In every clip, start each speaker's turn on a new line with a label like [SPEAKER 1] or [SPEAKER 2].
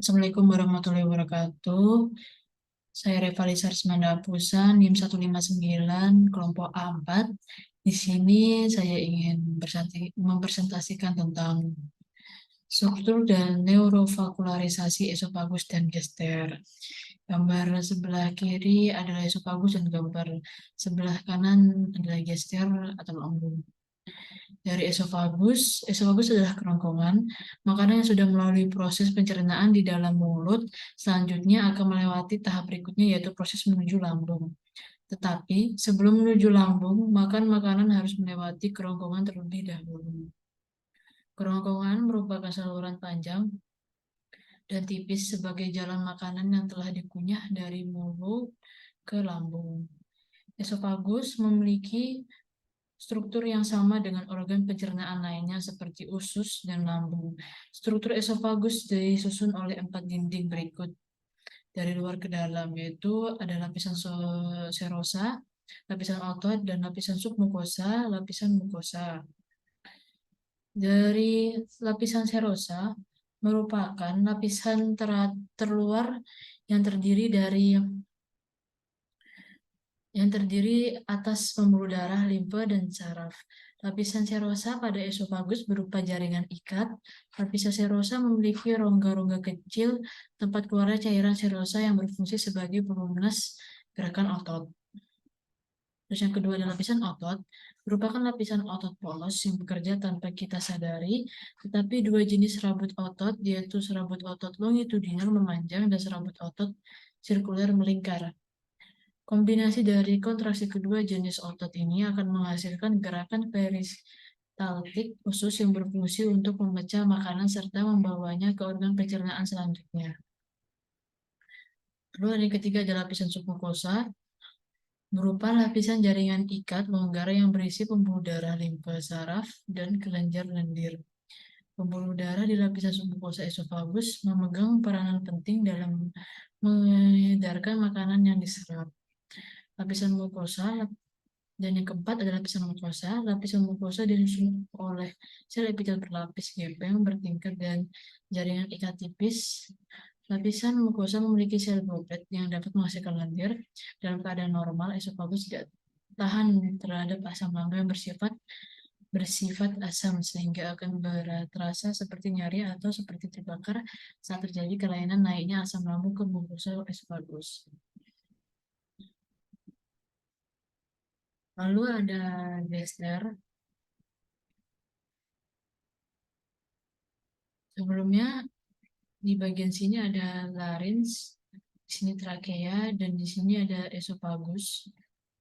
[SPEAKER 1] Assalamualaikum warahmatullahi wabarakatuh. Saya Revalisa Rismanda Pusan, NIM 159, kelompok A4. Di sini saya ingin mempresentasikan tentang struktur dan neurofascularisasi esofagus dan gester. Gambar sebelah kiri adalah esofagus dan gambar sebelah kanan adalah gester atau lambung. Dari esofagus adalah kerongkongan makanan yang sudah melalui proses pencernaan di dalam mulut, selanjutnya akan melewati tahap berikutnya yaitu proses menuju lambung. Tetapi sebelum menuju lambung, makan makanan harus melewati kerongkongan terlebih dahulu. Kerongkongan merupakan saluran panjang dan tipis sebagai jalan makanan yang telah dikunyah dari mulut ke lambung. Esofagus memiliki struktur yang sama dengan organ pencernaan lainnya seperti usus dan lambung. Struktur esofagus disusun oleh 4 dinding berikut dari luar ke dalam, yaitu ada lapisan serosa, lapisan otot, dan lapisan submukosa, lapisan mukosa. Dari lapisan serosa merupakan lapisan terluar yang terdiri atas pembuluh darah, limfe, dan saraf. Lapisan serosa pada esofagus berupa jaringan ikat. Lapisan serosa memiliki rongga-rongga kecil tempat keluarnya cairan serosa yang berfungsi sebagai pelunas gerakan otot. Terus yang kedua adalah lapisan otot, merupakan lapisan otot polos yang bekerja tanpa kita sadari, tetapi dua jenis serabut otot, yaitu serabut otot longitudinal memanjang dan serabut otot sirkuler melingkar. Kombinasi dari kontraksi kedua jenis otot ini akan menghasilkan gerakan peristaltik khusus yang berfungsi untuk memecah makanan serta membawanya ke organ pencernaan selanjutnya. Lalu yang ketiga adalah lapisan submukosa, berupa lapisan jaringan ikat longgar yang berisi pembuluh darah, limfe, saraf, dan kelenjar lendir. Pembuluh darah di lapisan submukosa esofagus memegang peranan penting dalam mengedarkan makanan yang diserap. Lapisan mukosa dan yang keempat adalah lapisan mukosa. Lapisan mukosa disusun oleh sel epitel berlapis gepeng bertingkat dan jaringan ikat tipis. Lapisan mukosa memiliki sel goblet yang dapat menghasilkan lendir. Dalam keadaan normal, esofagus tidak tahan terhadap asam lambung yang bersifat asam sehingga akan terasa seperti nyeri atau seperti terbakar saat terjadi kelainan naiknya asam lambung ke mukosa esofagus. Lalu ada gester. Sebelumnya di bagian sini ada larynx, di sini trakea, dan di sini ada esofagus.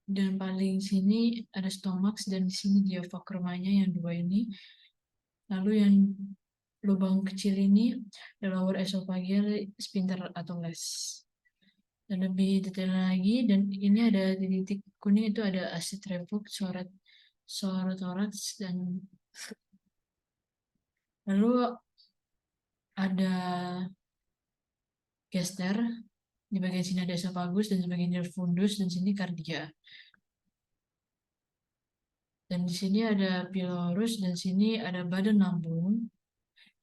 [SPEAKER 1] Dan paling sini ada stomach dan di sini diafragmanya yang dua ini. Lalu yang lubang kecil ini adalah lower esophageal sphincter atau les. Dan lebih detail lagi, dan ini ada di titik kuning itu ada acid reflux, sorothorax, dan lalu ada gester. Di bagian sini ada esofagus dan sebagian nerve fundus dan sini kardia. Dan di sini ada pylorus dan sini ada badan lambung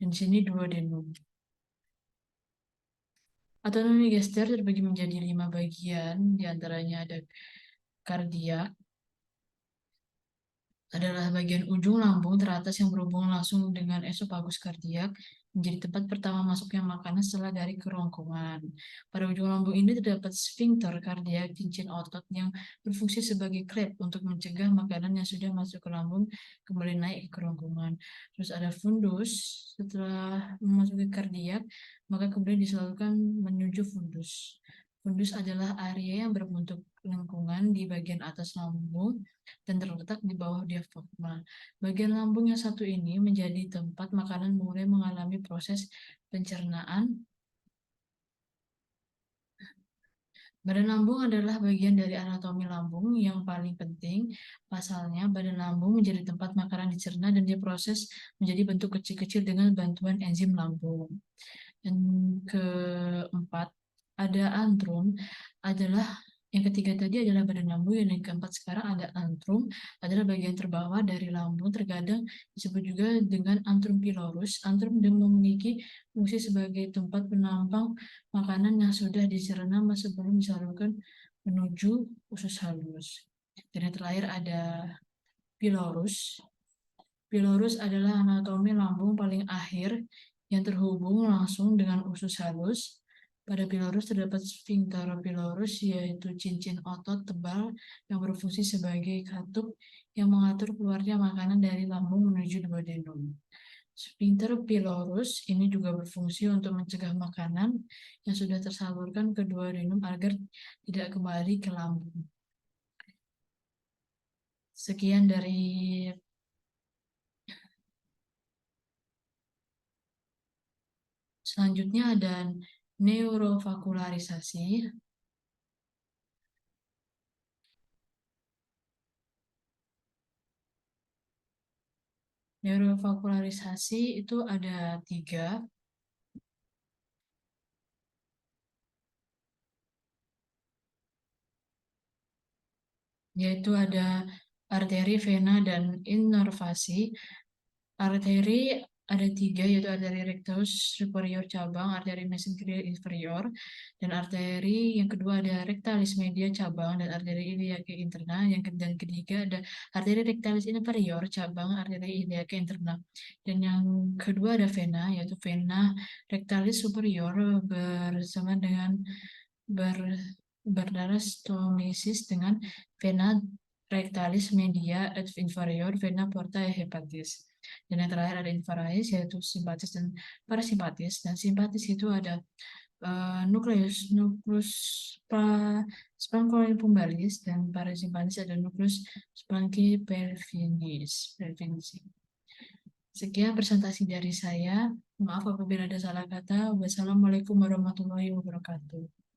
[SPEAKER 1] dan di sini duodenum. Autonomi gester terbagi menjadi 5 bagian, diantaranya ada kardia, adalah bagian ujung lambung teratas yang berhubungan langsung dengan esofagus kardiak, menjadi tempat pertama masuknya makanan setelah dari kerongkongan. Pada ujung lambung ini terdapat sphincter kardiak, cincin otot yang berfungsi sebagai klep untuk mencegah makanan yang sudah masuk ke lambung kembali naik ke kerongkongan. Terus ada fundus, setelah memasuki kardiak, maka kemudian disalurkan menuju fundus. Fundus adalah area yang berbentuk lengkungan di bagian atas lambung dan terletak di bawah diafragma. Bagian lambung yang satu ini menjadi tempat makanan mulai mengalami proses pencernaan. Badan lambung adalah bagian dari anatomi lambung yang paling penting. Pasalnya, badan lambung menjadi tempat makanan dicerna dan diproses menjadi bentuk kecil-kecil dengan bantuan enzim lambung. Dan keempat, ada antrum, adalah Yang ketiga tadi adalah badan lambung, yang keempat sekarang ada antrum, adalah bagian terbawah dari lambung, terkadang disebut juga dengan antrum pylorus. Antrum dan memiliki fungsi sebagai tempat penampang makanan yang sudah dicerna sebelum disalurkan menuju usus halus. Dan yang terakhir ada pylorus. Pylorus adalah anatomi lambung paling akhir yang terhubung langsung dengan usus halus. Pada pylorus terdapat sphincter pylorus, yaitu cincin otot tebal yang berfungsi sebagai katup yang mengatur keluarnya makanan dari lambung menuju duodenum. Sphincter pylorus ini juga berfungsi untuk mencegah makanan yang sudah tersalurkan ke duodenum agar tidak kembali ke lambung. Sekian dari selanjutnya ada neurovascularisasi. Neurovascularisasi itu ada tiga, yaitu ada arteri, vena, dan inervasi. Arteri ada tiga, yaitu arteri rectus superior cabang, arteri mesenteric inferior, dan arteri yang kedua ada rectalis media cabang, dan arteri iliaca interna. Dan ketiga ada arteri rectalis inferior cabang, arteri iliaca interna. Dan yang kedua ada vena, yaitu vena rectalis superior bersama dengan ber, berdarah stonesis dengan vena rectalis media et inferior, vena porta hepatis. Dan yang terakhir ada inferior, yaitu simpatis dan parasimpatis. Dan simpatis itu ada nukleus nucleus spongiopumbalis, dan parasimpatis ada nukleus spongiopelvinis. Sekian presentasi dari saya. Maaf apabila ada salah kata. Wassalamualaikum warahmatullahi wabarakatuh.